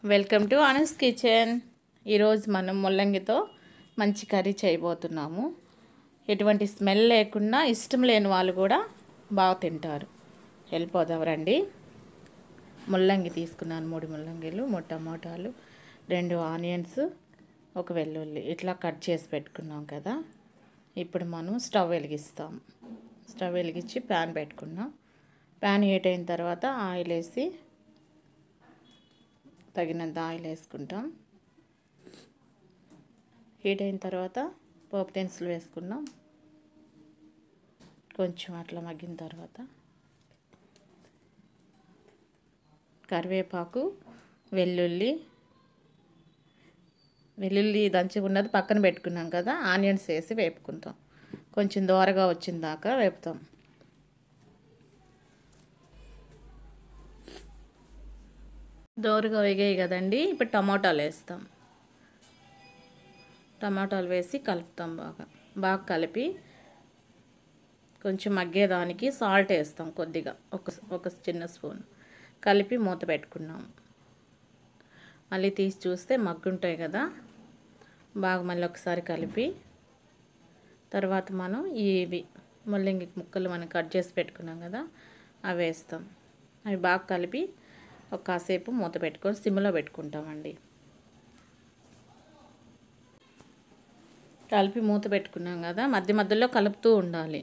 Welcome to Anas kitchen. ఈరోజు మనం ముల్లంగితో మంచి కర్రీ చేయబోతున్నాము. ఎటువంటి స్మెల్ లేకుండా ఇష్టం లేని వాళ్ళు కూడా బాగా తింటారు. వెళ్ళిపోదాం రండి. ముల్లంగి తీసుకున్నాను, 3 ముల్లంగిలు, 3 టమాటాలు, 2 ఆనియన్స్, 1 వెల్లుల్లి ఇట్లా కట్ చేసి పెట్టుకున్నాం కదా. ఇప్పుడు మనం స్టవ్ వెలిగిస్తాం. స్టవ్ వెలిగించి ప్యాన్ పెట్టుకున్నాం. ప్యాన్ హీట్ అయిన తర్వాత ఆయిల్ వేసి తగినంత ఆయిల్ వేసుకుంటాం. హీట్ అయిన తర్వాత పోపు దినుసులు వేసుకున్నాం. కొంచెం అట్లా మగ్గిన తర్వాత కరివేపాకు, వెల్లుల్లి దంచుకున్నది పక్కన పెట్టుకున్నాం కదా, ఆనియన్స్ వేసి వేపుకుంటాం. కొంచెం దోరగా వచ్చిన దాకా వేపుతాం. దోరగా వేగాయి కదండి. ఇప్పుడు టమాటాలు వేస్తాం. టమాటాలు వేసి కలుపుతాం. బాగా కలిపి కొంచెం మగ్గేదానికి సాల్ట్ వేస్తాం కొద్దిగా, ఒక చిన్న స్పూన్ కలిపి మూత పెట్టుకున్నాం. మళ్ళీ తీసి చూస్తే మగ్గుంటాయి కదా, బాగా మళ్ళీ ఒకసారి కలిపి తర్వాత మనం ఇవి ముల్లంగి ముక్కలు మనం కట్ చేసి పెట్టుకున్నాం కదా, అవి వేస్తాం. అవి బాగా కలిపి ఒక కాసేపు మూత పెట్టుకొని సిమ్లో పెట్టుకుంటామండి. కలిపి మూత పెట్టుకున్నాం కదా, మధ్య మధ్యలో కలుపుతూ ఉండాలి,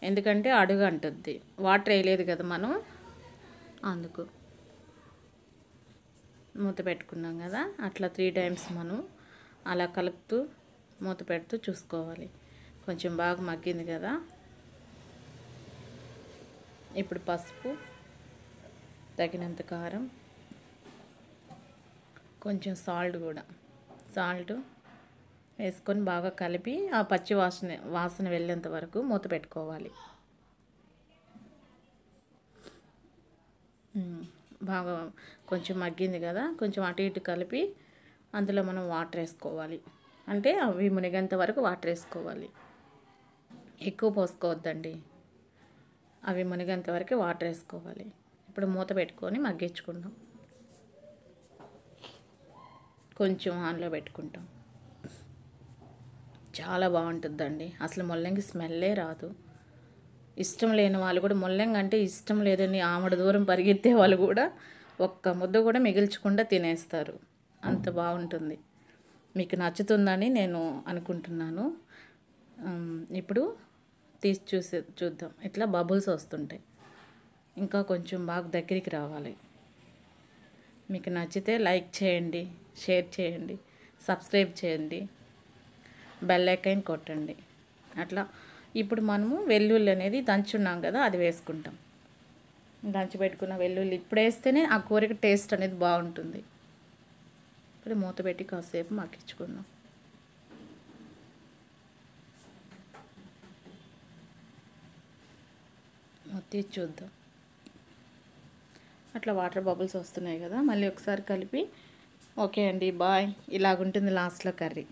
ఎందుకంటే అడుగు అంటుద్ది. వాటర్ వేయలేదు కదా మనం, అందుకు మూత పెట్టుకున్నాం కదా. అట్లా 3 టైమ్స్ మనం అలా కలుపుతూ మూత పెడుతూ చూసుకోవాలి. కొంచెం బాగా మగ్గింది కదా. ఇప్పుడు పసుపు, తగినంత కారం, కొంచెం సాల్ట్ వేసుకొని బాగా కలిపి ఆ పచ్చి వాసన వెళ్ళేంత వరకు మూత పెట్టుకోవాలి. బాగా కొంచెం మగ్గింది కదా, కొంచెం అటు ఇటు కలిపి అందులో మనం వాటర్ వేసుకోవాలి. అంటే అవి మునిగేంత వరకు వాటర్ వేసుకోవాలి, ఎక్కువ పోసుకోవద్దండి. అవి మునిగేంత వరకు వాటర్ వేసుకోవాలి. ఇప్పుడు మూత పెట్టుకొని మగ్గించుకుందాం. కొంచెం ఆన్లో పెట్టుకుంటాం. చాలా బాగుంటుందండి. అసలు ముల్లంగి స్మెల్లే రాదు. ఇష్టం లేని వాళ్ళు కూడా, ముల్లంగి అంటే ఇష్టం లేదని ఆమడ దూరం పరిగెత్తే వాళ్ళు కూడా ఒక్క ముద్ద కూడా మిగిల్చకుండా తినేస్తారు. అంత బాగుంటుంది. మీకు నచ్చుతుందని నేను అనుకుంటున్నాను. ఇప్పుడు తీసి చూద్దాం. ఇట్లా బబుల్స్ వస్తుంటాయి. ఇంకా కొంచెం బాగా దగ్గరికి రావాలి. మీకు నచ్చితే లైక్ చేయండి, షేర్ చేయండి, సబ్స్క్రైబ్ చేయండి, బెల్ ఐకాన్ కొట్టండి. అట్లా ఇప్పుడు మనము వెల్లుల్లి అనేది దంచున్నాం కదా, అది వేసుకుంటాం. దంచి పెట్టుకున్న వెల్లుల్లి ఇప్పుడు వేస్తేనే ఆ కూరకి టేస్ట్ అనేది బాగుంటుంది. ఇప్పుడు మూత పెట్టి కాసేపు మగ్గించుకుందాం. మొత్తం చూద్దాం. అట్లా వాటర్ బబుల్స్ వస్తున్నాయి కదా, మళ్ళీ ఒకసారి కలిపి ఓకే అండి, బాయ్. ఇలాగుంటుంది లాస్ట్లో కర్రీ.